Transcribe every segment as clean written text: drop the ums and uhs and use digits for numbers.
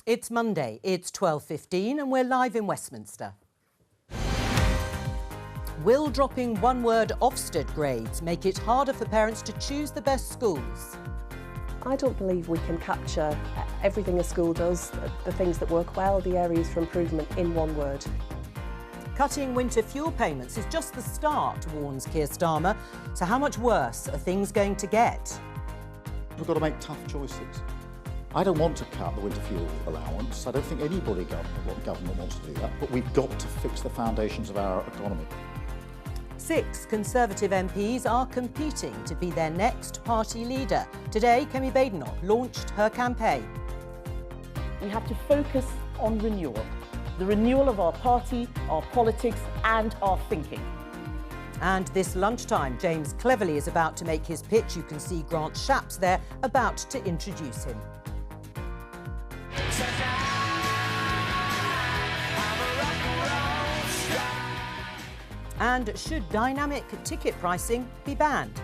It's Monday, it's 12:15 and we're live in Westminster. Will dropping one-word Ofsted grades make it harder for parents to choose the best schools? I don't believe we can capture everything a school does, the things that work well, the areas for improvement in one word. Cutting winter fuel payments is just the start, warns Keir Starmer. So how much worse are things going to get? We've got to make tough choices. I don't want to cut the winter fuel allowance. I don't think anybody government wants to do that, but we've got to fix the foundations of our economy. 6 Conservative MPs are competing to be their next party leader. Today, Kemi Badenoch launched her campaign. We have to focus on renewal. The renewal of our party, our politics and our thinking. And this lunchtime, James Cleverly is about to make his pitch. You can see Grant Shapps there, about to introduce him. And should dynamic ticket pricing be banned?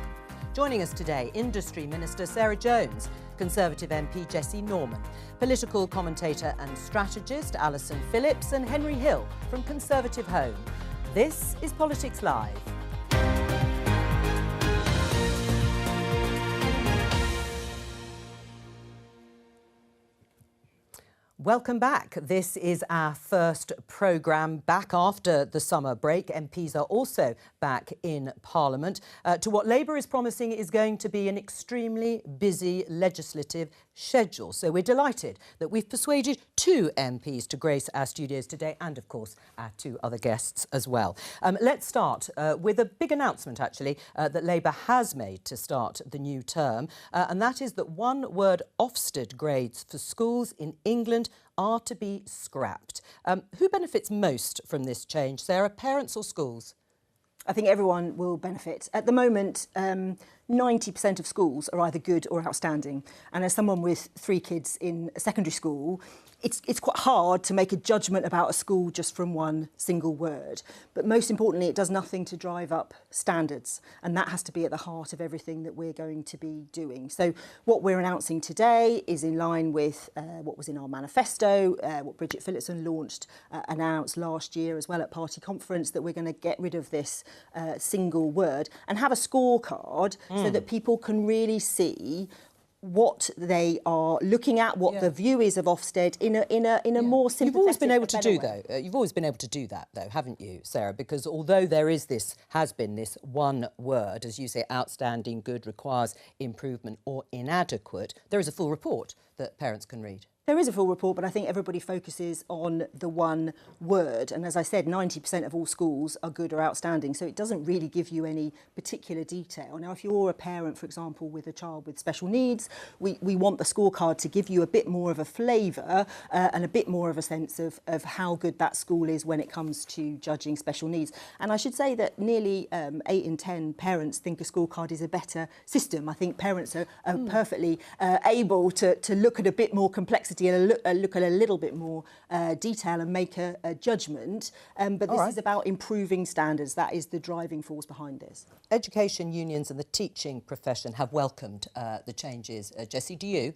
Joining us today, Industry Minister Sarah Jones, Conservative MP Jessie Norman, political commentator and strategist Alison Phillips, and Henry Hill from Conservative Home. This is Politics Live. Welcome back. This is our first programme back after the summer break. MPs are also back in Parliament to what Labour is promising is going to be an extremely busy legislative schedule. So we're delighted that we've persuaded 2 MPs to grace our studios today and, of course, our 2 other guests as well. Let's start with a big announcement, actually, that Labour has made to start the new term, and that is that one-word Ofsted grades for schools in England are to be scrapped. Who benefits most from this change, Sarah, parents or schools? I think everyone will benefit. At the moment, 90% of schools are either good or outstanding. And as someone with 3 kids in a secondary school, it's quite hard to make a judgment about a school just from one single word. But most importantly, it does nothing to drive up standards. And that has to be at the heart of everything that we're going to be doing. So what we're announcing today is in line with what was in our manifesto, what Bridget Phillipson announced last year as well at party conference, that we're going to get rid of this single word and have a scorecard so that people can really see what they are looking at, what the view is of Ofsted in a more sympathetic. You've always been able to do you've always been able to do that though, haven't you, Sarah? Because although there is has been this one word, as you say, outstanding, good, requires improvement or inadequate, there is a full report that parents can read. There is a full report, but I think everybody focuses on the one word. And as I said, 90% of all schools are good or outstanding, so it doesn't really give you any particular detail. Now, if you're a parent, for example, with a child with special needs, we want the scorecard to give you a bit more of a flavour and a bit more of a sense of how good that school is when it comes to judging special needs. And I should say that nearly 8 in 10 parents think a scorecard is a better system. I think parents are perfectly able to look at a bit more complexity and look at a little bit more detail and make a judgment. But this is about improving standards. That is the driving force behind this. Education unions and the teaching profession have welcomed the changes. Jessie, do you?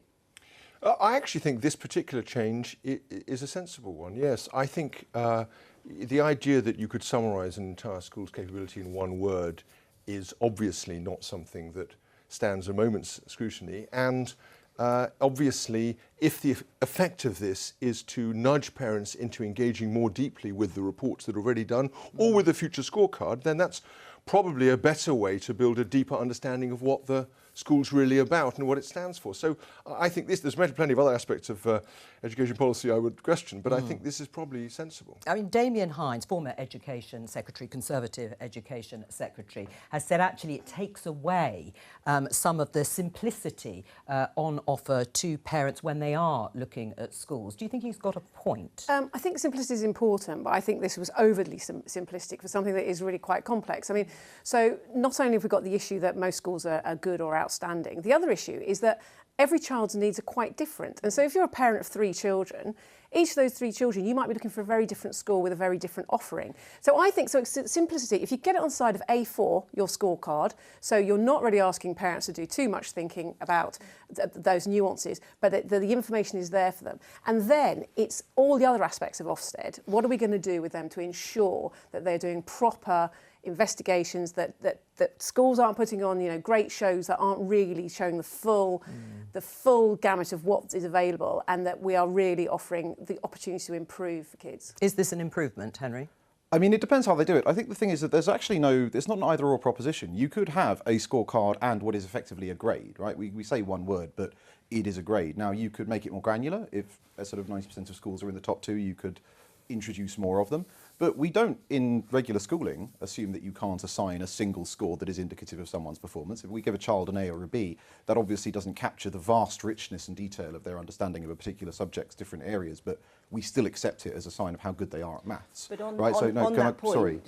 I actually think this particular change is a sensible one, yes. I think the idea that you could summarise an entire school's capability in one word is obviously not something that stands a moment's scrutiny. And obviously, if the effect of this is to nudge parents into engaging more deeply with the reports that are already done or with the future scorecard, then that's probably a better way to build a deeper understanding of what the school's really about and what it stands for. So I think there's plenty of other aspects of education policy I would question, but I think this is probably sensible. I mean, Damien Hines, former Education Secretary, Conservative Education Secretary, has said actually it takes away some of the simplicity on offer to parents when they are looking at schools. Do you think he's got a point? I think simplicity is important, but I think this was overly simplistic for something that is really quite complex. I mean, so not only have we got the issue that most schools are good or outstanding, the other issue is that every child's needs are quite different. And so if you're a parent of 3 children, each of those 3 children, you might be looking for a very different school with a very different offering. So I think, simplicity, if you get it on the side of A4, your scorecard, so you're not really asking parents to do too much thinking about those nuances, but the information is there for them. And then it's all the other aspects of Ofsted. What are we going to do with them to ensure that they're doing proper investigations, that schools aren't putting on, great shows that aren't really showing the full gamut of what is available, and that we are really offering the opportunity to improve for kids. Is this an improvement, Henry? I mean, it depends how they do it. I think the thing is that there's actually it's not an either or proposition. You could have a scorecard and what is effectively a grade, right? We say one word, but it is a grade. Now, you could make it more granular. If sort of 90% of schools are in the top 2, you could introduce more of them. But we don't, in regular schooling, assume that you can't assign a single score that is indicative of someone's performance. If we give a child an A or a B, that obviously doesn't capture the vast richness and detail of their understanding of a particular subject's different areas, but we still accept it as a sign of how good they are at maths. But on, right? on that point,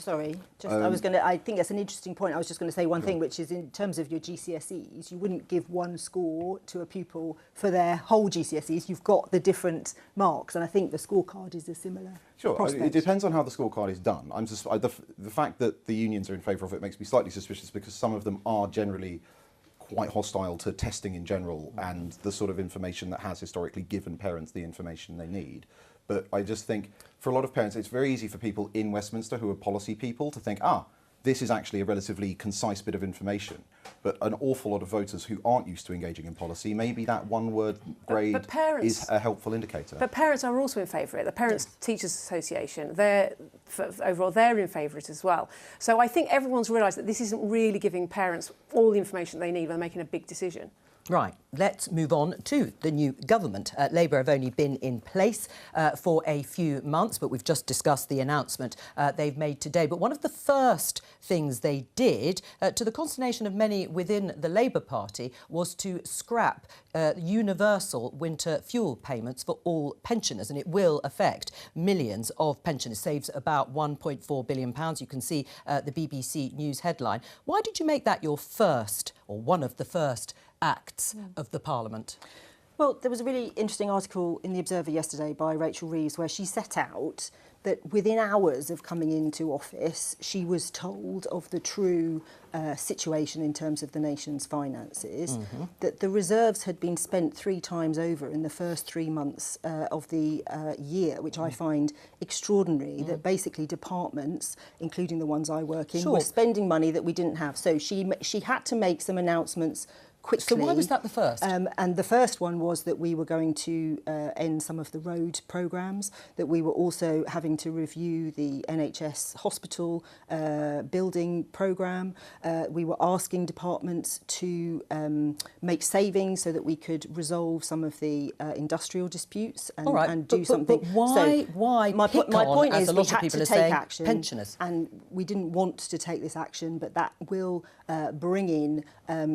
I think that's an interesting point. I was just going to say one thing, which is in terms of your GCSEs, you wouldn't give one score to a pupil for their whole GCSEs. You've got the different marks, and I think the scorecard is a similar prospect. It depends on how the scorecard is done. The fact that the unions are in favour of it makes me slightly suspicious, because some of them are generally quite hostile to testing in general and the sort of information that has historically given parents the information they need. But I just think for a lot of parents, it's very easy for people in Westminster who are policy people to think, this is actually a relatively concise bit of information. But an awful lot of voters who aren't used to engaging in policy, maybe that one-word grade is a helpful indicator. But parents are also in favour of it. The Parents Teachers Association, overall, they're in favour of it as well. So I think everyone's realised that this isn't really giving parents all the information they need when they're making a big decision. Right, let's move on to the new government. Labour have only been in place for a few months, but we've just discussed the announcement they've made today. But one of the first things they did, to the consternation of many within the Labour Party, was to scrap universal winter fuel payments for all pensioners, and it will affect millions of pensioners. Saves about £1.4 billion. You can see the BBC News headline. Why did you make that your first, or one of the first, acts of the Parliament? Well, there was a really interesting article in The Observer yesterday by Rachel Reeves where she set out that within hours of coming into office, she was told of the true situation in terms of the nation's finances, that the reserves had been spent 3 times over in the first 3 months of the year, which I find extraordinary, that basically departments, including the ones I work in, were spending money that we didn't have. So she had to make some announcements quickly. So why was that the first? And the first one was that we were going to end some of the road programmes, that we were also having to review the NHS hospital building programme. We were asking departments to make savings so that we could resolve some of the industrial disputes and do something. But why my point is we had to take action, pensioners? And we didn't want to take this action, but that will bring in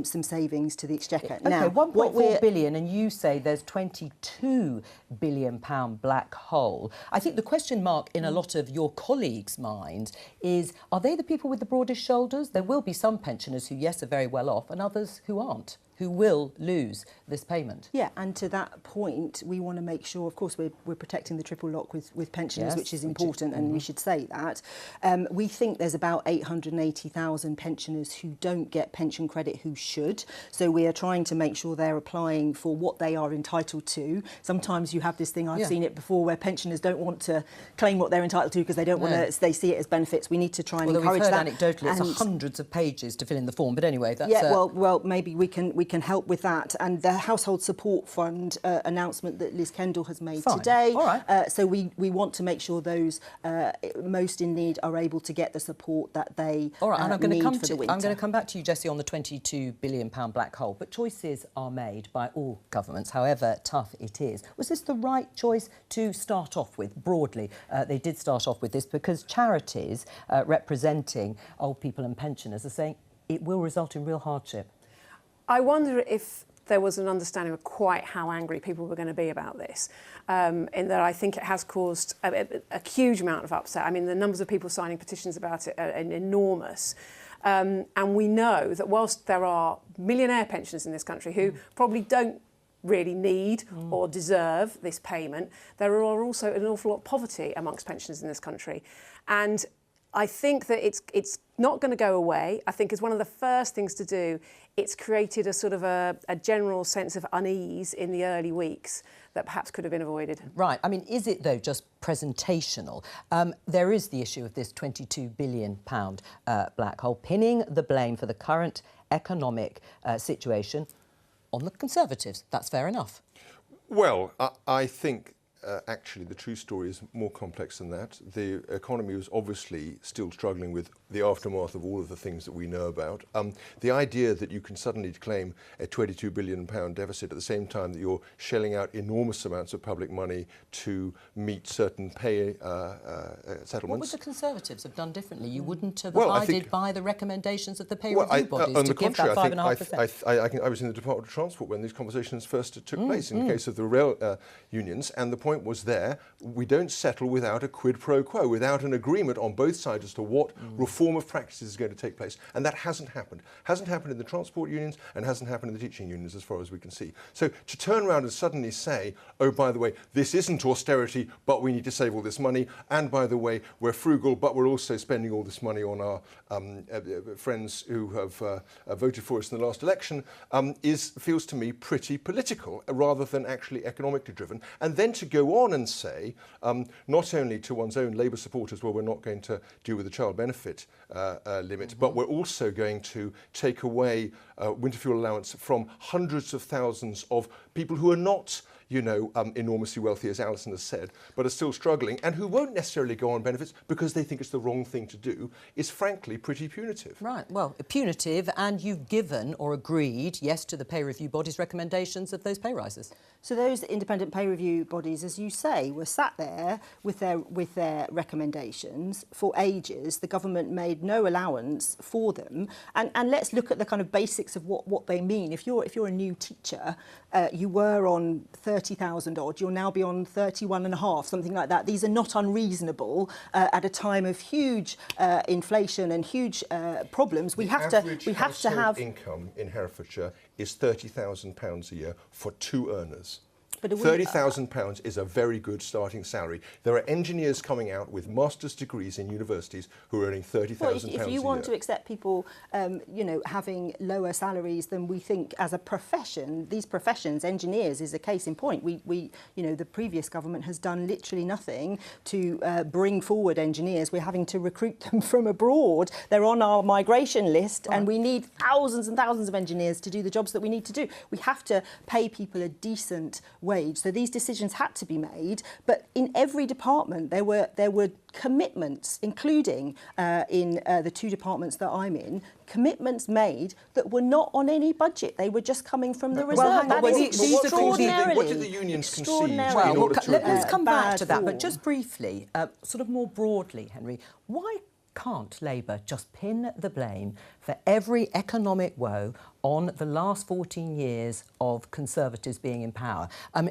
some savings to the Exchequer. Okay, now, 1.4 billion, and you say there's £22 billion black hole. I think the question mark in a lot of your colleagues' minds is, are they the people with the broadest shoulders? There will be some pensioners who, yes, are very well off, and others who aren't, who will lose this payment. Yeah, and to that point, we want to make sure, of course, we're protecting the triple lock with pensioners, which is important, and we should say that. We think there's about 880,000 pensioners who don't get pension credit who should, so we are trying to make sure they're applying for what they are entitled to. Sometimes you have this thing, I've seen it before, where pensioners don't want to claim what they're entitled to because they don't want to, they see it as benefits. We need to try and encourage that. We've heard anecdotally it's hundreds of pages to fill in the form, but anyway, that's... Yeah, well, maybe we can help with that. And the Household Support Fund announcement that Liz Kendall has made today. All right. So we want to make sure those most in need are able to get the support that they need for the winter. I'm going to come back to you, Jessie, on the £22 billion black hole. But choices are made by all governments, however tough it is. Was this the right choice to start off with, broadly? They did start off with this because charities representing old people and pensioners are saying it will result in real hardship. I wonder if there was an understanding of quite how angry people were going to be about this, in that I think it has caused a huge amount of upset. I mean, the numbers of people signing petitions about it are enormous. And we know that whilst there are millionaire pensioners in this country who probably don't really need or deserve this payment, there are also an awful lot of poverty amongst pensioners in this country. And I think that it's not going to go away. I think it's one of the first things to do. It's created a sort of a general sense of unease in the early weeks that perhaps could have been avoided. Right. I mean, is it, though, just presentational? There is the issue of this £22 billion black hole, pinning the blame for the current economic situation on the Conservatives. That's fair enough. Well, I think actually the true story is more complex than that. The economy was obviously still struggling with the aftermath of all of the things that we know about. The idea that you can suddenly claim a £22 billion deficit at the same time that you're shelling out enormous amounts of public money to meet certain pay settlements. What would the Conservatives have done differently? You wouldn't have abided by the recommendations of the pay review bodies to give that 5.5%? I was in the Department of Transport when these conversations first took place in the case of the rail unions, and the point was there, we don't settle without a quid pro quo, without an agreement on both sides as to what reform of practices is going to take place. And that hasn't happened. Hasn't happened in the transport unions and hasn't happened in the teaching unions as far as we can see. So to turn around and suddenly say, oh, by the way, this isn't austerity, but we need to save all this money, and by the way, we're frugal, but we're also spending all this money on our friends who have voted for us in the last election, feels to me pretty political rather than actually economically driven. And then to go on and say, not only to one's own Labour supporters, well, we're not going to deal with the child benefit limit, but we're also going to take away winter fuel allowance from hundreds of thousands of people who are not, you know, enormously wealthy, as Alison has said, but are still struggling and who won't necessarily go on benefits because they think it's the wrong thing to do, is frankly pretty punitive. Right, well, punitive, and you've given or agreed, yes, to the pay review body's recommendations of those pay rises. So those independent pay review bodies, as you say, were sat there with their recommendations for ages. The government made no allowance for them, and let's look at the kind of basics of what they mean. If you're a new teacher, you were on 30,000 odd, you'll now be on 31.5, something like that. These are not unreasonable at a time of huge inflation and huge problems. We have to have income in Herefordshire is £30,000 a year for two earners. But £30,000 is a very good starting salary. There are engineers coming out with master's degrees in universities who are earning £30,000 a year. If you want to accept people, you know, having lower salaries than we think as a profession, these professions, engineers, is a case in point. We you know, the previous government has done literally nothing to bring forward engineers. We're having to recruit them from abroad. They're on our migration list, and we need thousands and thousands of engineers to do the jobs that we need to do. We have to pay people a decent wage. So these decisions had to be made, but in every department there were commitments, including in the two departments that I'm in, commitments made that were not on any budget. They were just coming from the reserve. What did the unions concede in order to let's come back to that, form. but just briefly, sort of more broadly, Henry, why can't Labour just pin the blame for every economic woe on the last 14 years of Conservatives being in power?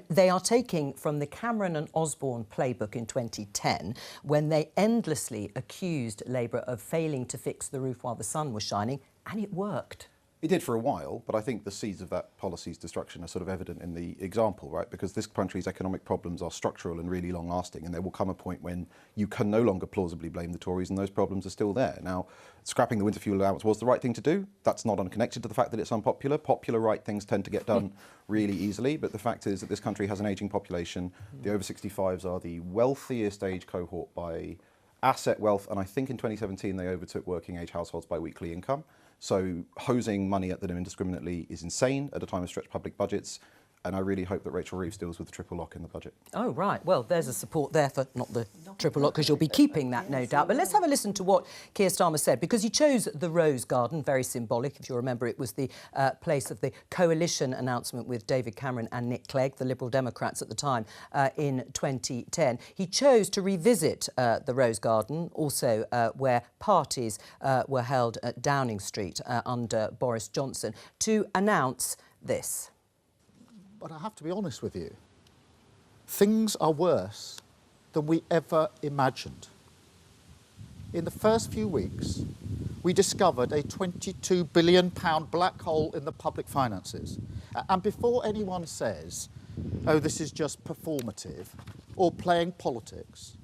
They are taking from the Cameron and Osborne playbook in 2010, when they endlessly accused Labour of failing to fix the roof while the sun was shining, and it worked. It did for a while, but I think the seeds of that policy's destruction are sort of evident in the example, right? Because this country's economic problems are structural and really long-lasting, and there will come a point when you can no longer plausibly blame the Tories, and those problems are still there. Now, scrapping the winter fuel allowance was the right thing to do. That's not unconnected to the fact that it's unpopular. Popular right things tend to get done really easily, but the fact is that this country has an ageing population. The over 65s are the wealthiest age cohort by asset wealth, and I think in 2017 they overtook working age households by weekly income. So hosing money at them indiscriminately is insane at a time of stretched public budgets, and I really hope that Rachel Reeves deals with the triple lock in the budget. Oh, right. Well, there's a support there for not the triple lock, because you'll be keeping that, no doubt. But let's have a listen to what Keir Starmer said, because he chose the Rose Garden, very symbolic. If you remember, it was the place of the coalition announcement with David Cameron and Nick Clegg, the Liberal Democrats at the time, in 2010. He chose to revisit the Rose Garden, also where parties were held at Downing Street under Boris Johnson, to announce this. But I have to be honest with you, things are worse than we ever imagined. In the first few weeks, we discovered a £22 billion black hole in the public finances. And before anyone says, oh, this is just performative or playing politics,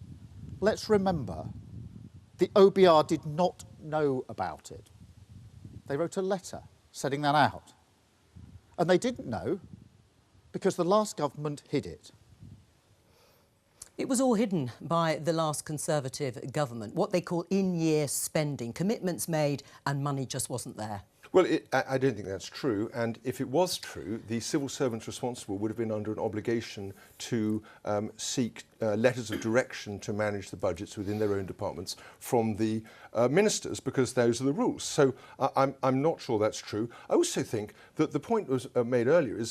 let's remember the OBR did not know about it. They wrote a letter setting that out. And they didn't know because the last government hid it. It was all hidden by the last Conservative government, what they call in-year spending, commitments made and money just wasn't there. Well, I don't think that's true. And if it was true, the civil servants responsible would have been under an obligation to seek letters of direction to manage the budgets within their own departments from the ministers, because those are the rules. So I'm not sure that's true. I also think that the point was made earlier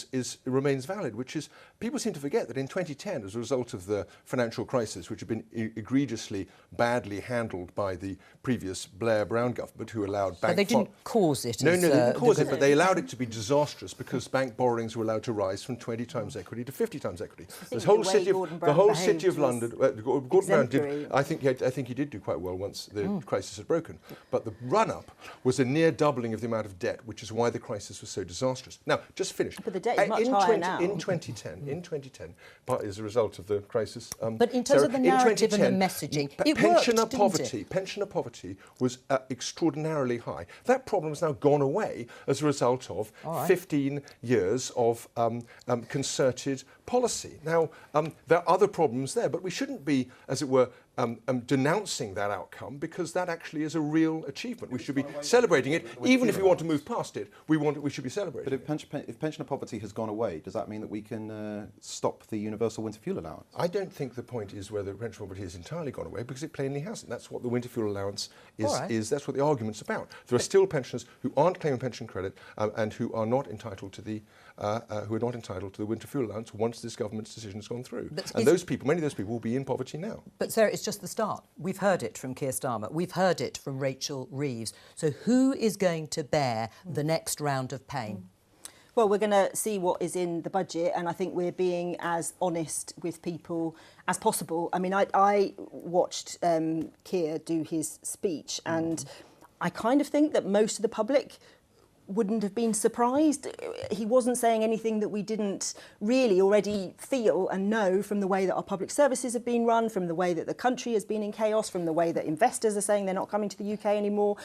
remains valid, which is people seem to forget that in 2010, as a result of the financial crisis, which had been egregiously badly handled by the previous Blair-Brown government, who allowed bank... But they didn't cause it. No, they didn't cause it, but they allowed it to be disastrous because bank borrowings were allowed to rise from 20 times equity to 50 times equity. The whole city of London, Gordon Brown did. I think he did do quite well once the crisis had broken. But the run-up was a near doubling of the amount of debt, which is why the crisis was so disastrous. Now, just finish. But the debt is much higher now. In 2010, partly as a result of the crisis. But in terms of the narrative and the messaging, it worked, pensioner poverty was extraordinarily high. That problem has now gone away as a result of 15 years of concerted policy. Now, there are other problems there, but we shouldn't be, as it were, denouncing that outcome, because that actually is a real achievement. We should be celebrating it, even if we want to move past it. We should be celebrating. But if pensioner poverty has gone away, does that mean that we can stop the universal winter fuel allowance? I don't think the point is whether pensioner poverty has entirely gone away, because it plainly hasn't. That's what the winter fuel allowance is. That's what the argument's about. There are still pensioners who aren't claiming pension credit and who are not entitled to the winter fuel allowance once this government's decision has gone through. And those people, many of those people, will be in poverty now. But Sarah, it's just the start. We've heard it from Keir Starmer. We've heard it from Rachel Reeves. So who is going to bear the next round of pain? Well, we're going to see what is in the budget, and I think we're being as honest with people as possible. I mean, I watched Keir do his speech, and I kind of think that most of the public wouldn't have been surprised. He wasn't saying anything that we didn't really already feel and know from the way that our public services have been run, from the way that the country has been in chaos, from the way that investors are saying they're not coming to the UK anymore.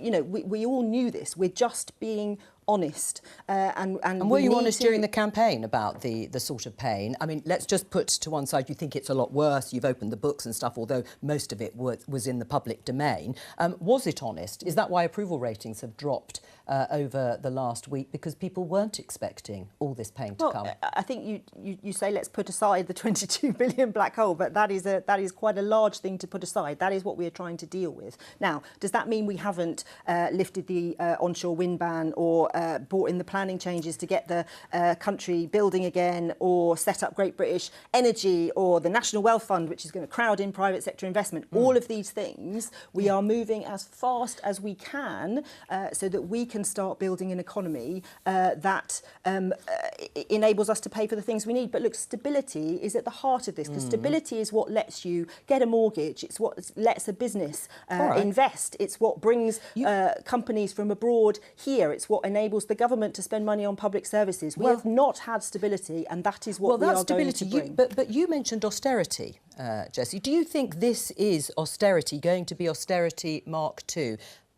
We all knew this. We're just being honest. And were you honest during the campaign about the sort of pain? I mean, let's just put to one side, you think it's a lot worse, you've opened the books and stuff, although most of it was in the public domain. Was it honest? Is that why approval ratings have dropped over the last week, because people weren't expecting all this pain to come? I think you say let's put aside the 22 billion black hole, but that is quite a large thing to put aside. That is what we are trying to deal with. Now, does that mean we haven't lifted the onshore wind ban, or brought in the planning changes to get the country building again, or set up Great British Energy, or the National Wealth Fund, which is going to crowd in private sector investment? All of these things, we are moving as fast as we can so that we can start building an economy that enables us to pay for the things we need. But look, stability is at the heart of this, because stability is what lets you get a mortgage. It's what lets a business invest. It's what brings companies from abroad here. It's what enables the government to spend money on public services. We have not had stability, and that is what we are going to bring. But you mentioned austerity, Jessie. Do you think this is austerity, going to be austerity Mark II?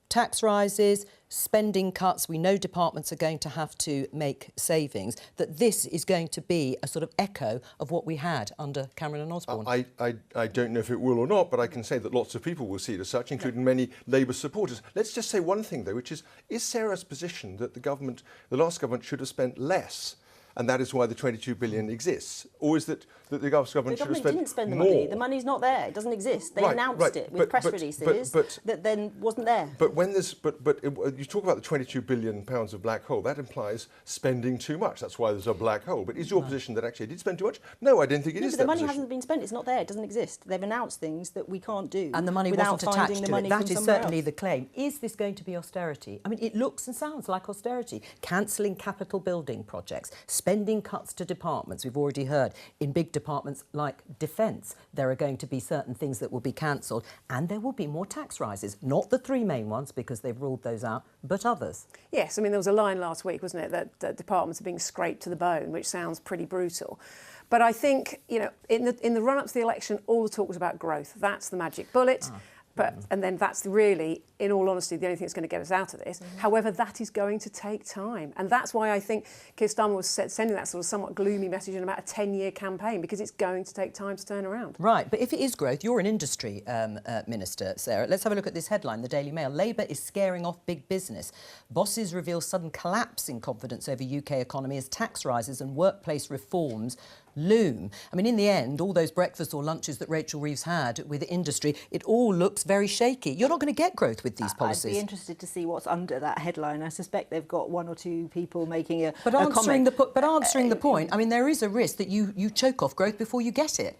Tax rises, spending cuts, we know departments are going to have to make savings, that this is going to be a sort of echo of what we had under Cameron and Osborne? I don't know if it will or not, but I can say that lots of people will see it as such, including many Labour supporters. Let's just say one thing, though, which is Sarah's position that the last government should have spent less, and that is why the 22 billion exists? Or is that the government should have spent more? The government didn't spend the money. The money's not there. It doesn't exist. They announced it with press releases that then wasn't there. But when you talk about the 22 billion pounds of black hole, that implies spending too much. That's why there's a black hole. But is your position that actually it did spend too much? No, I don't think it is. But the money hasn't been spent. It's not there. It doesn't exist. They've announced things that we can't do. And the money wasn't attached to it. That is certainly the claim. Is this going to be austerity? I mean, it looks and sounds like austerity. Cancelling capital building projects, spending cuts to departments. We've already heard in big departments like defence, there are going to be certain things that will be cancelled, and there will be more tax rises. Not the three main ones, because they've ruled those out, but others. Yes, I mean, there was a line last week, wasn't it, that departments are being scraped to the bone, which sounds pretty brutal. But I think, you know, in the run-up to the election, all the talk was about growth. That's the magic bullet. And then that's really, in all honesty, the only thing that's going to get us out of this. However, that is going to take time. And that's why I think Keir Starmer was sending that sort of somewhat gloomy message in about a 10-year campaign, because it's going to take time to turn around. Right, but if it is growth, you're an industry minister, Sarah. Let's have a look at this headline, the Daily Mail. Labour is scaring off big business. Bosses reveal sudden collapse in confidence over UK economy as tax rises and workplace reforms loom. I mean, in the end, all those breakfasts or lunches that Rachel Reeves had with industry, it all looks very shaky. You're not going to get growth with these policies. I'd be interested to see what's under that headline. I suspect they've got one or two people making a answering comment. the point, I mean, there is a risk that you choke off growth before you get it.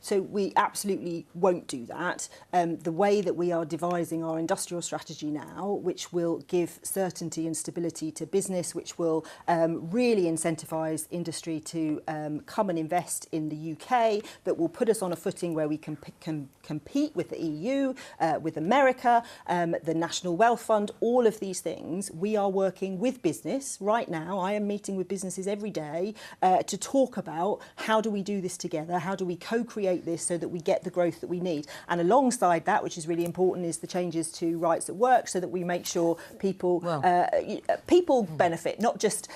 So we absolutely won't do that. The way that we are devising our industrial strategy now, which will give certainty and stability to business, which will really incentivise industry to come and invest in the UK, that will put us on a footing where we can compete with the EU, with America, the National Wealth Fund, all of these things. We are working with business right now. I am meeting with businesses every day to talk about how do we do this together, how do we co-create this so that we get the growth that we need. And alongside that, which is really important, is the changes to rights at work, so that we make sure people benefit, not just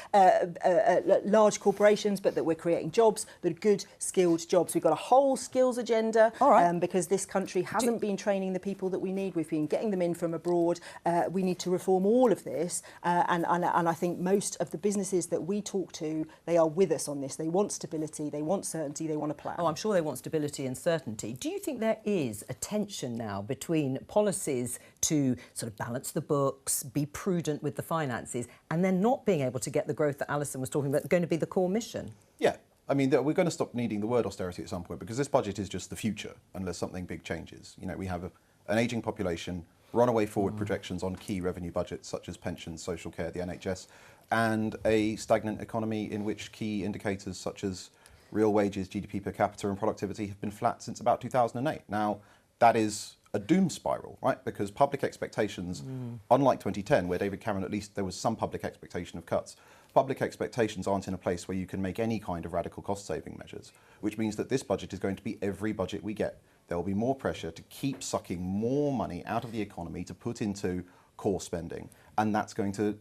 large corporations, but that we're creating jobs that are good, skilled jobs. We've got a whole skills agenda, because this country hasn't been training the people that we need. We've been getting them in from abroad. We need to reform all of this. And I think most of the businesses that we talk to, they are with us on this. They want stability, they want certainty, they want a plan. Oh, I'm sure they want stability and certainty. Do you think there is a tension now between policies to sort of balance the books, be prudent with the finances, and then not being able to get the growth that Alison was talking about going to be the core mission? Yeah. I mean, we're going to stop needing the word austerity at some point, because this budget is just the future unless something big changes. You know, we have an ageing population, runaway forward projections on key revenue budgets such as pensions, social care, the NHS, and a stagnant economy in which key indicators such as real wages, GDP per capita and productivity have been flat since about 2008. Now, that is a doom spiral, right? Because public expectations, unlike 2010, where David Cameron, at least there was some public expectation of cuts, public expectations aren't in a place where you can make any kind of radical cost-saving measures, which means that this budget is going to be every budget we get. There will be more pressure to keep sucking more money out of the economy to put into core spending, and that's going to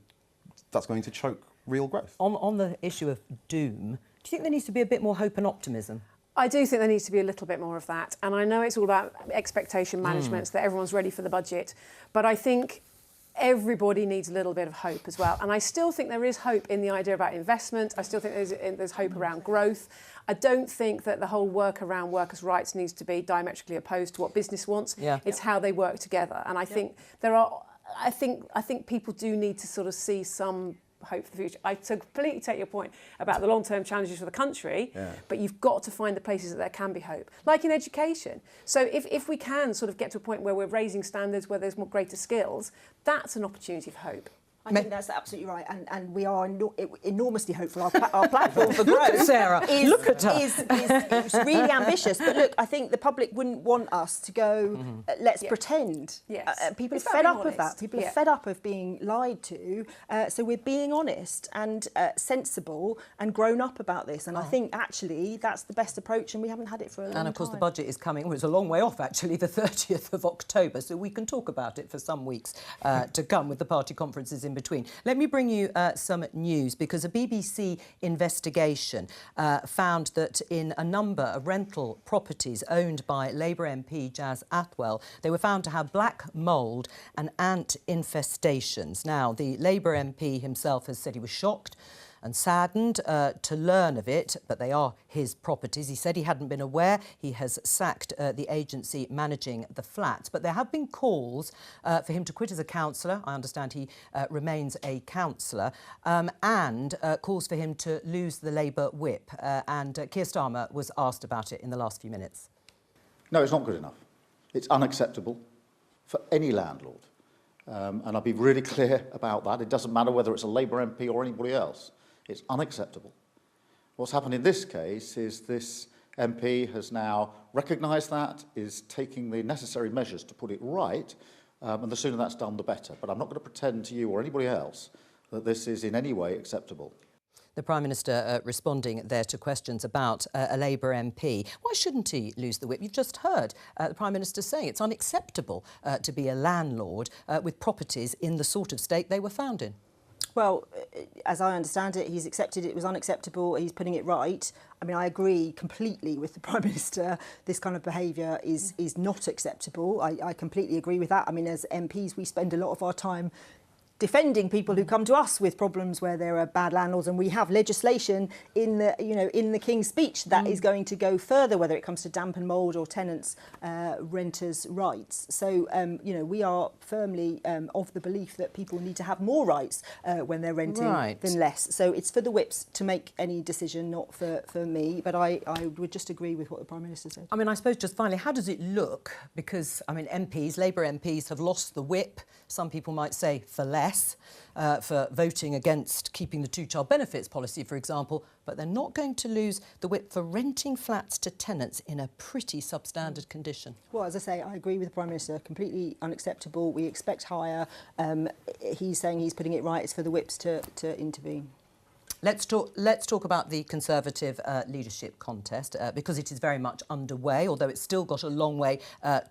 choke real growth. On the issue of doom, do you think there needs to be a bit more hope and optimism? I do think there needs to be a little bit more of that. And I know it's all about expectation management, so that everyone's ready for the budget. But I think everybody needs a little bit of hope as well. And I still think there is hope in the idea about investment. I still think there's hope around growth. I don't think that the whole work around workers' rights needs to be diametrically opposed to what business wants. It's how they work together. And I think I think people do need to sort of see some hope for the future. I completely take your point about the long-term challenges for the country, but you've got to find the places that there can be hope, like in education. So if we can sort of get to a point where we're raising standards, where there's more greater skills, that's an opportunity for hope. I think that's absolutely right, and we are enormously hopeful. Our platform for growth, Sarah, look at her. is really ambitious. But look, I think the public wouldn't want us to go, let's pretend. Yes. People are fed up of that. People are fed up of being lied to. So we're being honest and sensible and grown up about this. And I think actually that's the best approach, and we haven't had it for a long time. And of course the budget is coming, well, it's a long way off actually, the 30th of October. So we can talk about it for some weeks to come with the party conferences in between. Let me bring you some news, because a BBC investigation found that in a number of rental properties owned by Labour MP Jazz Athwell, they were found to have black mould and ant infestations. Now, the Labour MP himself has said he was shocked and saddened to learn of it, but they are his properties. He said he hadn't been aware. He has sacked the agency managing the flats. But there have been calls for him to quit as a councillor. I understand he remains a councillor, and calls for him to lose the Labour whip. And Keir Starmer was asked about it in the last few minutes. No, it's not good enough. It's unacceptable for any landlord. And I'll be really clear about that. It doesn't matter whether it's a Labour MP or anybody else. It's unacceptable What's happened in this case is this MP has now recognised that, is taking the necessary measures to put it right, and the sooner that's done, the better. But I'm not going to pretend to you or anybody else that this is in any way acceptable. The Prime Minister responding there to questions about a Labour MP. Why shouldn't he lose the whip? You've just heard the Prime Minister saying it's unacceptable to be a landlord with properties in the sort of state they were found in. Well, as I understand it, he's accepted it was unacceptable, he's putting it right. I mean, I agree completely with the Prime Minister. This kind of behaviour is not acceptable. I completely agree with that. I mean, as MPs, we spend a lot of our time defending people who come to us with problems where there are bad landlords, and we have legislation in the in the King's Speech that is going to go further, whether it comes to damp and mould or tenants renters' rights. So we are firmly of the belief that people need to have more rights when they're renting than less. So it's for the whips to make any decision, not for me. But I would just agree with what the Prime Minister said. I mean, I suppose just finally, how does it look? Because I mean, Labour MPs have lost the whip. Some people might say for less, for voting against keeping the two-child benefits policy, for example, but they're not going to lose the whip for renting flats to tenants in a pretty substandard condition. Well, as I say, I agree with the Prime Minister. Completely unacceptable. We expect higher. He's saying he's putting it right. It's for the whips to intervene. Let's talk about the Conservative leadership contest because it is very much underway, although it's still got a long way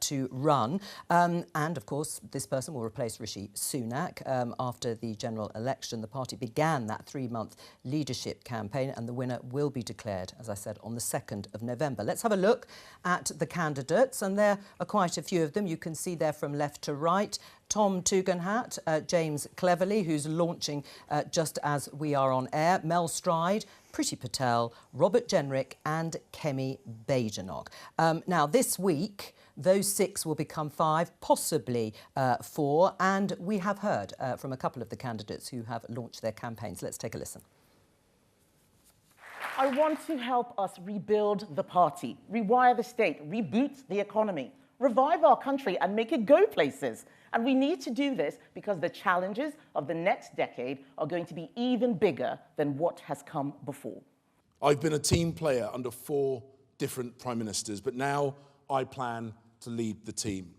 to run. And, of course, this person will replace Rishi Sunak. After the general election, the party began that 3-month leadership campaign, and the winner will be declared, as I said, on the 2nd of November. Let's have a look at the candidates, and there are quite a few of them. You can see there from left to right. Tom Tugendhat, James Cleverly, who's launching just as we are on air, Mel Stride, Priti Patel, Robert Jenrick and Kemi Badenoch. Now, this week, those 6 will become 5, possibly 4, and we have heard from a couple of the candidates who have launched their campaigns. Let's take a listen. I want to help us rebuild the party, rewire the state, reboot the economy, revive our country and make it go places. And we need to do this because the challenges of the next decade are going to be even bigger than what has come before. I've been a team player under 4 different prime ministers, but now I plan to lead the team.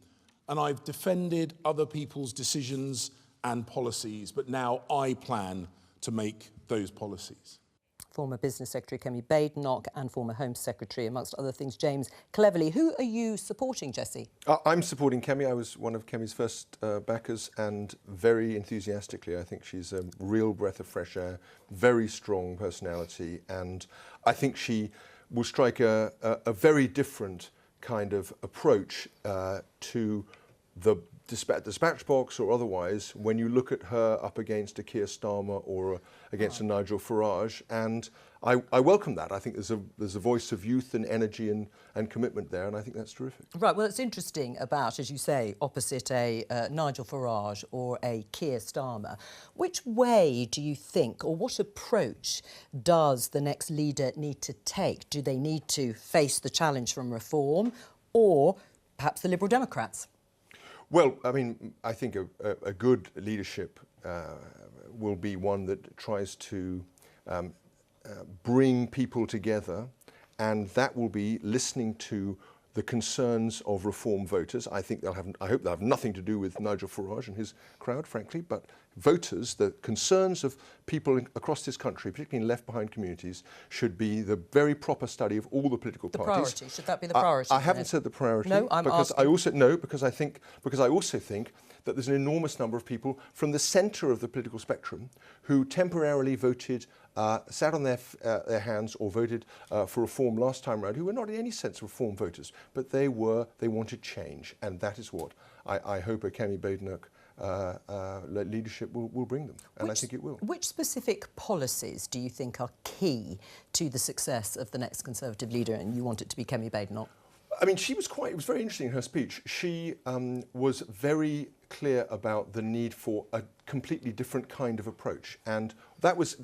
And I've defended other people's decisions and policies, but now I plan to make those policies. Former Business Secretary Kemi Badenoch and former Home Secretary, amongst other things, James Cleverly. Who are you supporting, Jesse? I'm supporting Kemi. I was one of Kemi's first backers, and very enthusiastically. I think she's a real breath of fresh air, very strong personality, and I think she will strike a very different kind of approach to the dispatch box or otherwise when you look at her up against a Keir Starmer or against a Nigel Farage, and I welcome that. I think there's a voice of youth and energy and commitment there, and I think that's terrific. Right, well, it's interesting about, as you say, opposite a Nigel Farage or a Keir Starmer. Which way do you think, or what approach does the next leader need to take? Do they need to face the challenge from reform, or perhaps the Liberal Democrats? Well, I mean, I think a good leadership will be one that tries to bring people together, and that will be listening to the concerns of reform voters. I hope they'll have nothing to do with Nigel Farage and his crowd, frankly, but voters, the concerns of people across this country, particularly in left-behind communities, should be the very proper study of all the political parties. The priority, should that be the priority? I haven't said the priority. No, I'm because asking. Because I also think that there's an enormous number of people from the centre of the political spectrum who temporarily voted, sat on their hands or voted for reform last time round, who were not in any sense reform voters, but they wanted change, and that is what I hope a Kemi Badenoch leadership will bring them, and I think it will. Which specific policies do you think are key to the success of the next Conservative leader, and you want it to be Kemi Badenoch? I mean, it was very interesting in her speech. She was very clear about the need for a completely different kind of approach, and that was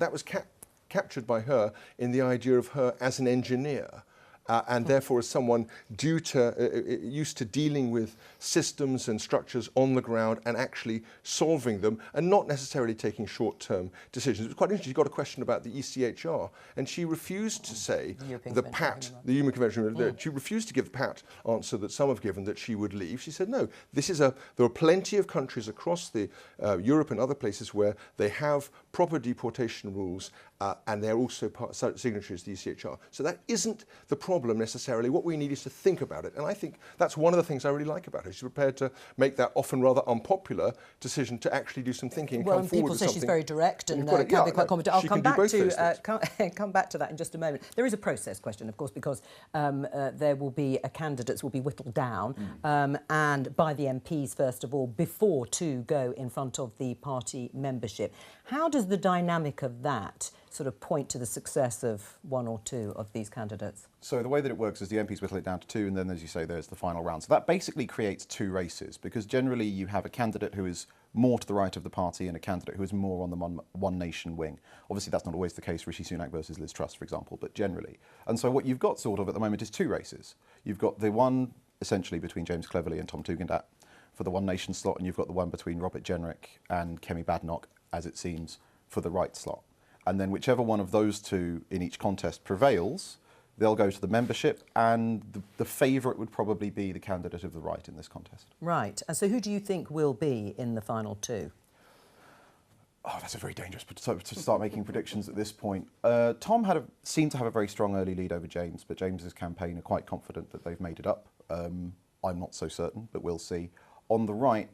captured by her in the idea of her as an engineer and therefore as someone used to dealing with systems and structures on the ground and actually solving them and not necessarily taking short-term decisions. It was quite interesting. She got a question about the ECHR, and she refused to say the Human Convention. She refused to give the pat answer that some have given, that she would leave. She said, no, there are plenty of countries across Europe and other places where they have proper deportation rules, and they're also signatories to the ECHR. So that isn't the problem necessarily. What we need is to think about it. And I think that's one of the things I really like about her. She's prepared to make that often rather unpopular decision to actually do some thinking and come forward with something. People say she's very direct and can be quite competent. I'll come back to that in just a moment. There is a process question, of course, because there will be candidates will be whittled down and by the MPs, first of all, before to go in front of the party membership. How does the dynamic of that sort of point to the success of one or two of these candidates? So the way that it works is the MPs whittle it down to two, and then, as you say, there's the final round. So that basically creates two races, because generally you have a candidate who is more to the right of the party and a candidate who is more on the One Nation wing. Obviously, that's not always the case, Rishi Sunak versus Liz Truss, for example, but generally. And so what you've got sort of at the moment is two races. You've got the one essentially between James Cleverly and Tom Tugendhat for the One Nation slot, and you've got the one between Robert Jenrick and Kemi Badenoch, as it seems, for the right slot. And then whichever one of those two in each contest prevails, they'll go to the membership, and the favourite would probably be the candidate of the right in this contest. Right. And so who do you think will be in the final two? Oh, that's a very dangerous to start making predictions at this point. Tom seemed to have a very strong early lead over James, but James's campaign are quite confident that they've made it up. I'm not so certain, but we'll see. On the right,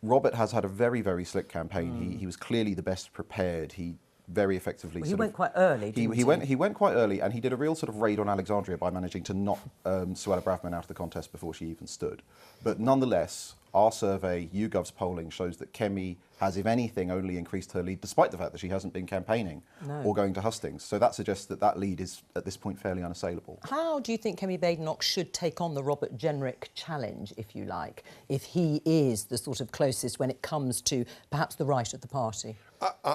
Robert has had a very, very slick campaign. He was clearly the best prepared. He very effectively. Well, he went quite early, didn't he? He went quite early, and he did a real sort of raid on Alexandria by managing to knock Suella Braverman out of the contest before she even stood. But nonetheless, our survey, YouGov's polling, shows that Kemi has, if anything, only increased her lead, despite the fact that she hasn't been campaigning or going to hustings. So that suggests that that lead is, at this point, fairly unassailable. How do you think Kemi Badenoch should take on the Robert Jenrick challenge, if you like, if he is the sort of closest when it comes to perhaps the right of the party?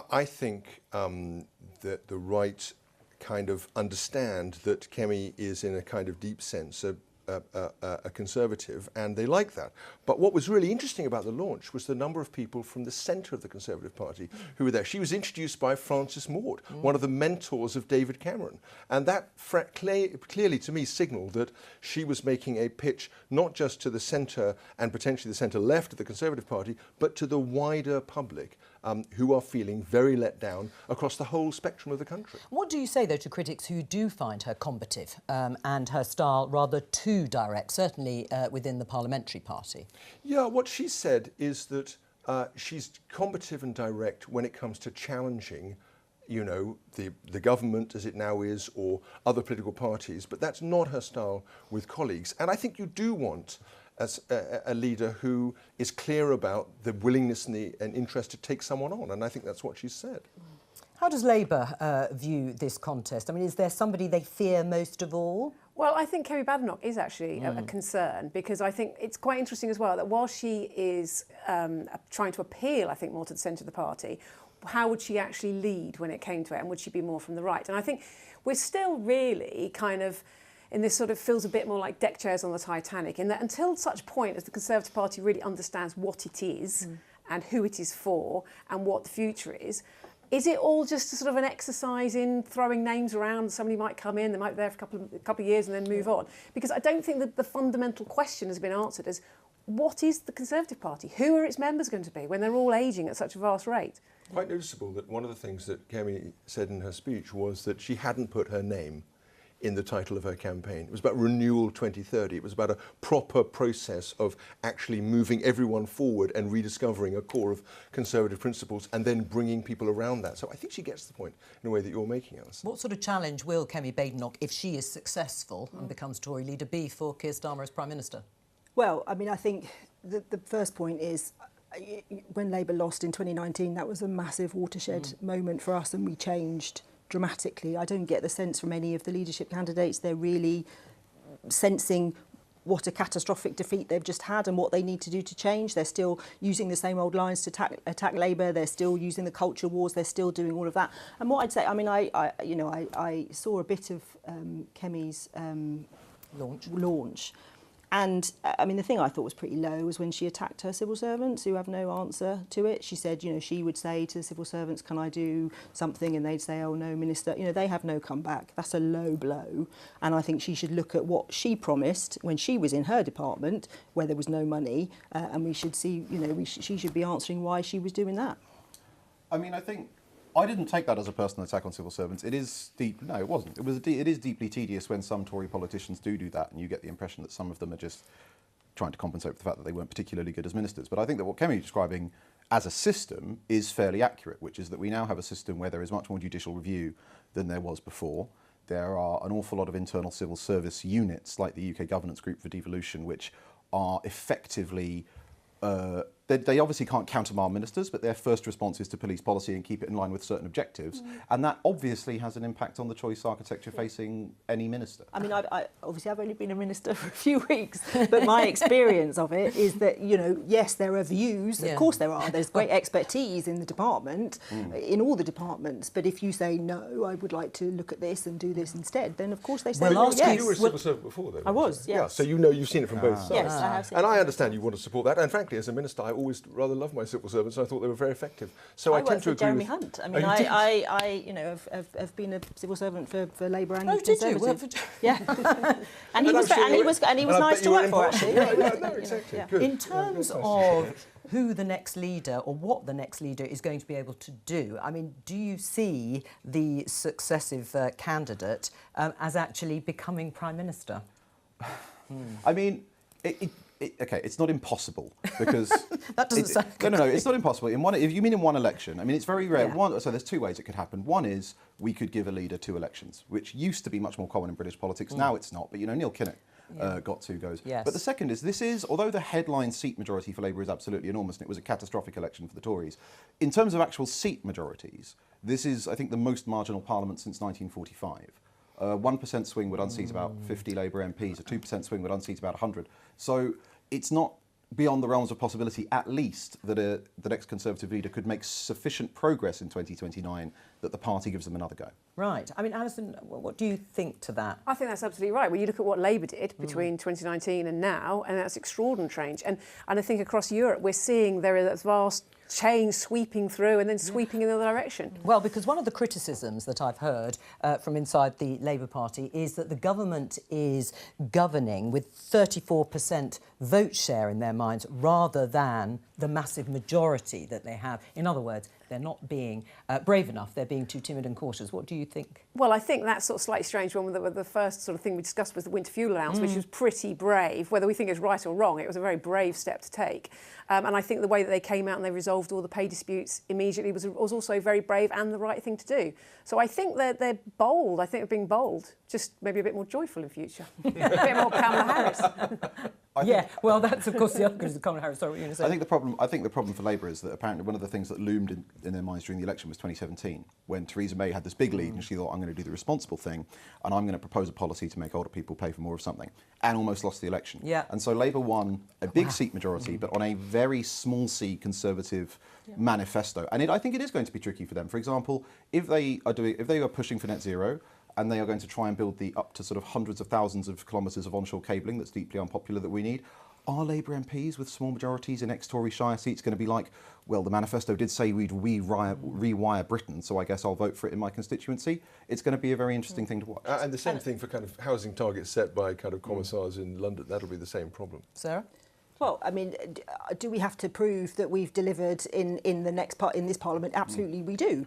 I think that the right kind of understand that Kemi is, in a kind of deep sense, a conservative, and they like that. But what was really interesting about the launch was the number of people from the centre of the Conservative Party who were there. She was introduced by Frances Maude, one of the mentors of David Cameron, and that clearly to me signalled that she was making a pitch not just to the centre and potentially the centre left of the Conservative Party, but to the wider public, who are feeling very let down across the whole spectrum of the country. What do you say, though, to critics who do find her combative and her style rather too direct, certainly within the parliamentary party? Yeah, what she said is that she's combative and direct when it comes to challenging, you know, the government as it now is, or other political parties, but that's not her style with colleagues. And I think you do want as a leader who is clear about the willingness and interest to take someone on, and I think that's what she said. How does Labour view this contest? I mean, is there somebody they fear most of all? Well, I think Kemi Badenoch is actually a concern, because I think it's quite interesting as well that while she is trying to appeal, I think, more to the centre of the party, how would she actually lead when it came to it, and would she be more from the right? And I think we're still really kind of in this sort of feels a bit more like deck chairs on the Titanic, in that until such point as the Conservative Party really understands what it is and who it is for and what the future is it all just a sort of an exercise in throwing names around? Somebody might come in, they might be there for a couple of years and then move on. Because I don't think that the fundamental question has been answered as what is the Conservative Party? Who are its members going to be when they're all ageing at such a vast rate? Quite noticeable that one of the things that Kemi said in her speech was that she hadn't put her name in the title of her campaign. It was about Renewal 2030. It was about a proper process of actually moving everyone forward and rediscovering a core of Conservative principles and then bringing people around that. So I think she gets the point in a way that you're making, Alison. What sort of challenge will Kemi Badenoch, if she is successful and becomes Tory leader, be for Keir Starmer as Prime Minister? Well, I mean, I think the first point is when Labour lost in 2019, that was a massive watershed moment for us, and we changed dramatically. I don't get the sense from any of the leadership candidates they're really sensing what a catastrophic defeat they've just had and what they need to do to change. They're still using the same old lines to attack Labour. They're still using the culture wars. They're still doing all of that. And what I'd say, I mean, I saw a bit of Kemi's launch. And I mean, the thing I thought was pretty low was when she attacked her civil servants who have no answer to it. She said, you know, she would say to the civil servants, can I do something? And they'd say, oh, no, Minister. You know, they have no comeback. That's a low blow. And I think she should look at what she promised when she was in her department, where there was no money. And we should see, you know, she should be answering why she was doing that. I mean, I think I didn't take that as a personal attack on civil servants. It is deep. No, it wasn't. It is deeply tedious when some Tory politicians do that, and you get the impression that some of them are just trying to compensate for the fact that they weren't particularly good as ministers. But I think that what Kemi is describing as a system is fairly accurate, which is that we now have a system where there is much more judicial review than there was before. There are an awful lot of internal civil service units, like the UK Governance Group for Devolution, which are effectively they obviously can't countermand ministers, but their first response is to police policy and keep it in line with certain objectives. And that obviously has an impact on the choice architecture facing any minister. I mean, obviously I've only been a minister for a few weeks, but my experience of it is that, you know, yes, there are views. Of course there are. There's great expertise in the department, in all the departments. But if you say, no, I would like to look at this and do this instead, then of course they say, well, yes. You were a civil servant before, though. I was, yes. Yeah, so you know, you've seen it from both sides. Yes, I have seen and it. I understand you want to support that. And frankly, as a minister, I always rather loved my civil servants. I thought they were very effective. So I tend to agree Jeremy with Hunt. I mean, I you know, have been a civil servant for Labour and Conservative. Yeah, and he was nice to work for, actually. No, exactly. Yeah. Good. In terms of who the next leader or what the next leader is going to be able to do, I mean, do you see the successive candidate as actually becoming Prime Minister? I mean, okay, it's not impossible because that doesn't sound good. No, it's not impossible. If you mean in one election, I mean, it's very rare. Yeah. So there's two ways it could happen. One is we could give a leader 2 elections, which used to be much more common in British politics. Now it's not. But you know, Neil Kinnock got 2 goes. Yes. But the second is although the headline seat majority for Labour is absolutely enormous, and it was a catastrophic election for the Tories, in terms of actual seat majorities, this is, I think, the most marginal parliament since 1945. 1% swing would unseat about 50 Labour MPs. A 2% swing would unseat about 100. So it's not beyond the realms of possibility, at least, that the next Conservative leader could make sufficient progress in 2029 that the party gives them another go. Right. I mean, Alison, what do you think to that? I think that's absolutely right. Well, you look at what Labour did between 2019 and now, and that's extraordinary change. And I think across Europe, we're seeing there is a vast change sweeping through and then sweeping in the other direction. Well, because one of the criticisms that I've heard from inside the Labour Party is that the government is governing with 34% vote share in their minds rather than the massive majority that they have. In other words, they're not being brave enough. They're being too timid and cautious. What do you think? Well, I think that's sort of slightly strange. One of the first sort of thing we discussed was the winter fuel allowance, which was pretty brave. Whether we think it's right or wrong, it was a very brave step to take. And I think the way that they came out and they resolved all the pay disputes immediately was also very brave and the right thing to do. So I think they're bold. I think they're being bold, just maybe a bit more joyful in future. A bit more Kamala Harris. Well, that's of course the other because of Kamala Harris. Sorry, what were you going to say? I think the problem for Labour is that apparently one of the things that loomed in their minds during the election was 2017, when Theresa May had this big lead and she thought, I'm going to do the responsible thing and I'm going to propose a policy to make older people pay for more of something, and almost lost the election. Yeah. And so Labour won a big seat majority, but on a very small C Conservative manifesto. And I think it is going to be tricky for them. For example, if they are pushing for net zero, and they are going to try and build the up to sort of hundreds of thousands of kilometres of onshore cabling that's deeply unpopular that we need, are Labour MPs with small majorities in ex-Tory Shire seats going to be like, well, the manifesto did say we'd rewire Britain, so I guess I'll vote for it in my constituency? It's going to be a very interesting thing to watch. And the same thing for kind of housing targets set by kind of commissars in London. That'll be the same problem. Sarah? Well, I mean, do we have to prove that we've delivered in this Parliament? Absolutely, we do.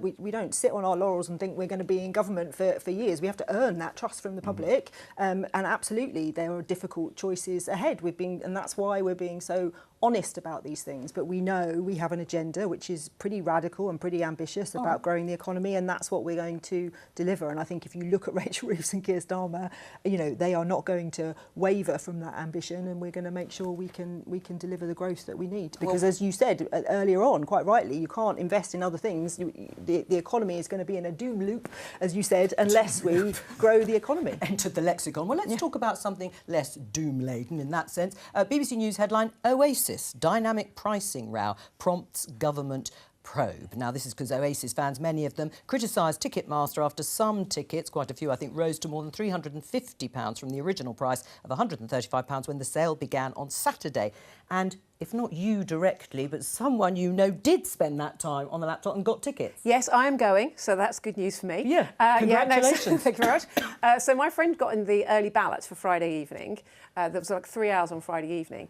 We don't sit on our laurels and think we're going to be in government for years. We have to earn that trust from the public, and absolutely, there are difficult choices ahead. And that's why we're being so honest about these things, but we know we have an agenda which is pretty radical and pretty ambitious about growing the economy, and that's what we're going to deliver. And I think if you look at Rachel Reeves and Keir Starmer, you know, they are not going to waver from that ambition, and we're going to make sure we can deliver the growth that we need. Because as you said earlier on, quite rightly, you can't invest in other things. The economy is going to be in a doom loop, as you said, unless we grow the economy. Entered the lexicon. Well, let's talk about something less doom-laden in that sense. BBC News headline, Oasis, dynamic pricing row prompts government probe. Now, this is because Oasis fans, many of them, criticised Ticketmaster after some tickets, quite a few I think, rose to more than £350 from the original price of £135 when the sale began on Saturday. And if not you directly, but someone you know did spend that time on the laptop and got tickets. Yes, I am going, so that's good news for me. Yeah, congratulations. Thank you very much. So my friend got in the early ballot for Friday evening. There was like 3 hours on Friday evening.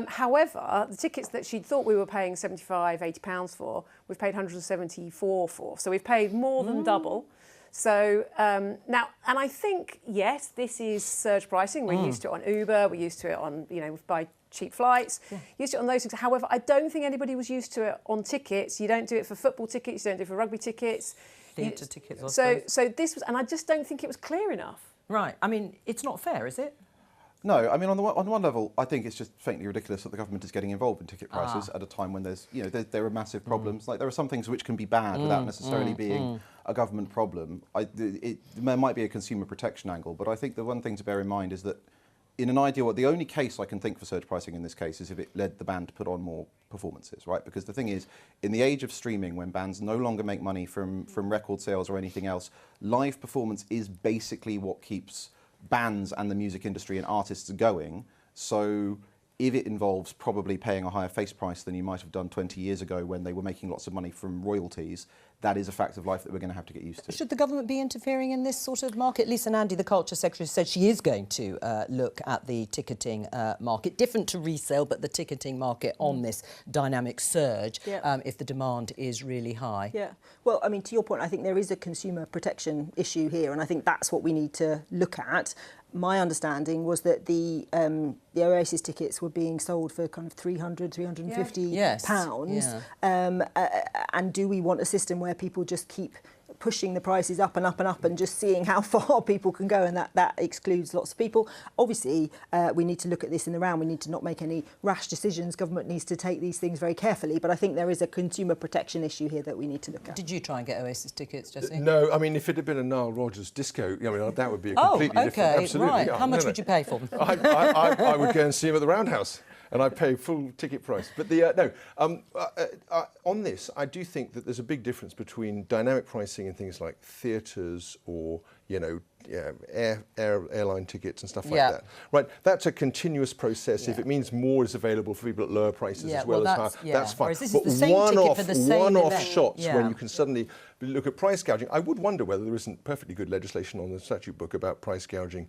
However, the tickets that she thought we were paying £75, £80 for, we've paid £174 for. So we've paid more than double. So now, and I think, yes, this is surge pricing. We're used to it on Uber. We're used to it on, you know, buy cheap flights, used to it on those things. However, I don't think anybody was used to it on tickets. You don't do it for football tickets, you don't do it for rugby tickets. Theatre tickets, I so suppose. this was, and I just don't think it was clear enough. Right, I mean, it's not fair, is it? No, I mean, on one level, I think it's just faintly ridiculous that the government is getting involved in ticket prices at a time when there's, you know, there are massive problems. Like, there are some things which can be bad without necessarily being a government problem. There might be a consumer protection angle, but I think the one thing to bear in mind is that in an ideal, the only case I can think for surge pricing in this case is if it led the band to put on more performances, right? Because the thing is, in the age of streaming, when bands no longer make money from record sales or anything else, live performance is basically what keeps bands and the music industry and artists going. So if it involves probably paying a higher face price than you might have done 20 years ago when they were making lots of money from royalties, that is a fact of life that we're going to have to get used to. Should the government be interfering in this sort of market? Lisa Nandy, the Culture Secretary, said she is going to look at the ticketing market, different to resale, but the ticketing market on this dynamic surge if the demand is really high. Yeah. Well, I mean, to your point, I think there is a consumer protection issue here, and I think that's what we need to look at. My understanding was that the Oasis tickets were being sold for kind of £300, £350. And do we want a system where people just keep pushing the prices up and up and up and just seeing how far people can go, and that excludes lots of people? Obviously, we need to look at this in the round. We need to not make any rash decisions. Government needs to take these things very carefully, but I think there is a consumer protection issue here that we need to look at. Did you try and get Oasis tickets, Jessie? No, I mean, if it had been a Nile Rodgers disco, I mean, that would be a completely different... Absolutely, right. yeah, How much would you pay for them? I would go and see him at the Roundhouse, and I'd pay full ticket price. But on this, I do think that there's a big difference between dynamic pricing in things like theatres or, you know, airline tickets and stuff like that. Right, that's a continuous process. If it means more is available for people at lower prices as well as higher, that's fine. Whereas this but is the same ticket for the same one-off event. shots when you can suddenly look at price gouging. I would wonder whether there isn't perfectly good legislation on the statute book about price gouging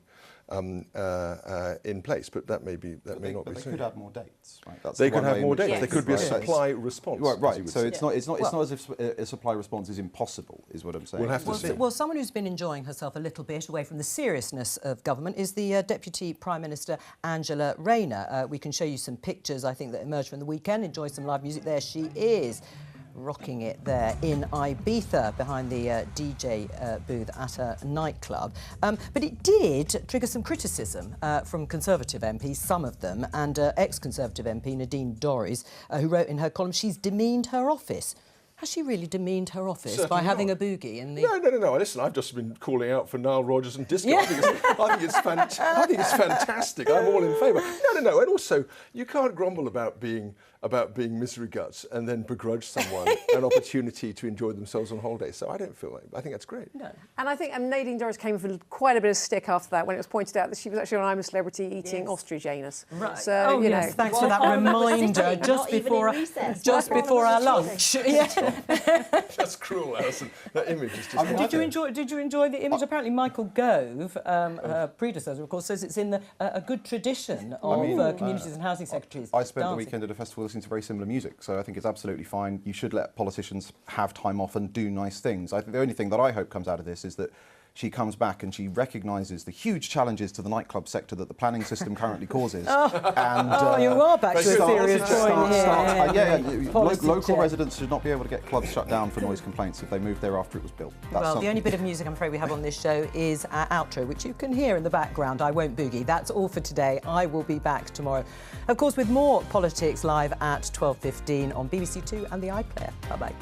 in place, but that may not be so. They could have more dates, right? That's they could have more dates. Yes. There could be a supply response. Right. So it's not as if a supply response is impossible, is what I'm saying. We'll have to see. Well, someone who's been enjoying herself a little bit away from the seriousness of government is the Deputy Prime Minister, Angela Rayner. We can show you some pictures, I think, that emerged from the weekend. Enjoy some live music. There she is, rocking it there in Ibiza behind the DJ booth at a nightclub. But it did trigger some criticism from Conservative MPs, some of them, and ex-Conservative MP Nadine Dorries, who wrote in her column, she's demeaned her office. Has she really demeaned her office by having a boogie in the... No. Listen, I've just been calling out for Nile Rodgers and disco. I think it's fantastic. I'm all in favour. No. And also, you can't grumble about being misery guts and then begrudge someone an opportunity to enjoy themselves on holiday. So I think that's great. No. And I think Nadine Dorries came for quite a bit of stick after that when it was pointed out that she was actually on I'm a Celebrity eating ostrich anus. Right. So, you know. Thanks for that reminder just before our lunch. That's cruel, Alison. That image is just... Did you enjoy the image? Apparently Michael Gove, her predecessor, of course, says it's in a good tradition of communities and housing secretaries. I spent the weekend at a festival listening to very similar music, so I think it's absolutely fine. You should let politicians have time off and do nice things. I think the only thing that I hope comes out of this is that she comes back and she recognises the huge challenges to the nightclub sector that the planning system currently causes. You are back to a serious point here. Local residents should not be able to get clubs shut down for noise complaints if they moved there after it was built. Well, the only bit of music I'm afraid we have on this show is our outro, which you can hear in the background. I won't boogie. That's all for today. I will be back tomorrow, of course, with more Politics Live at 12:15 on BBC Two and the iPlayer. Bye-bye.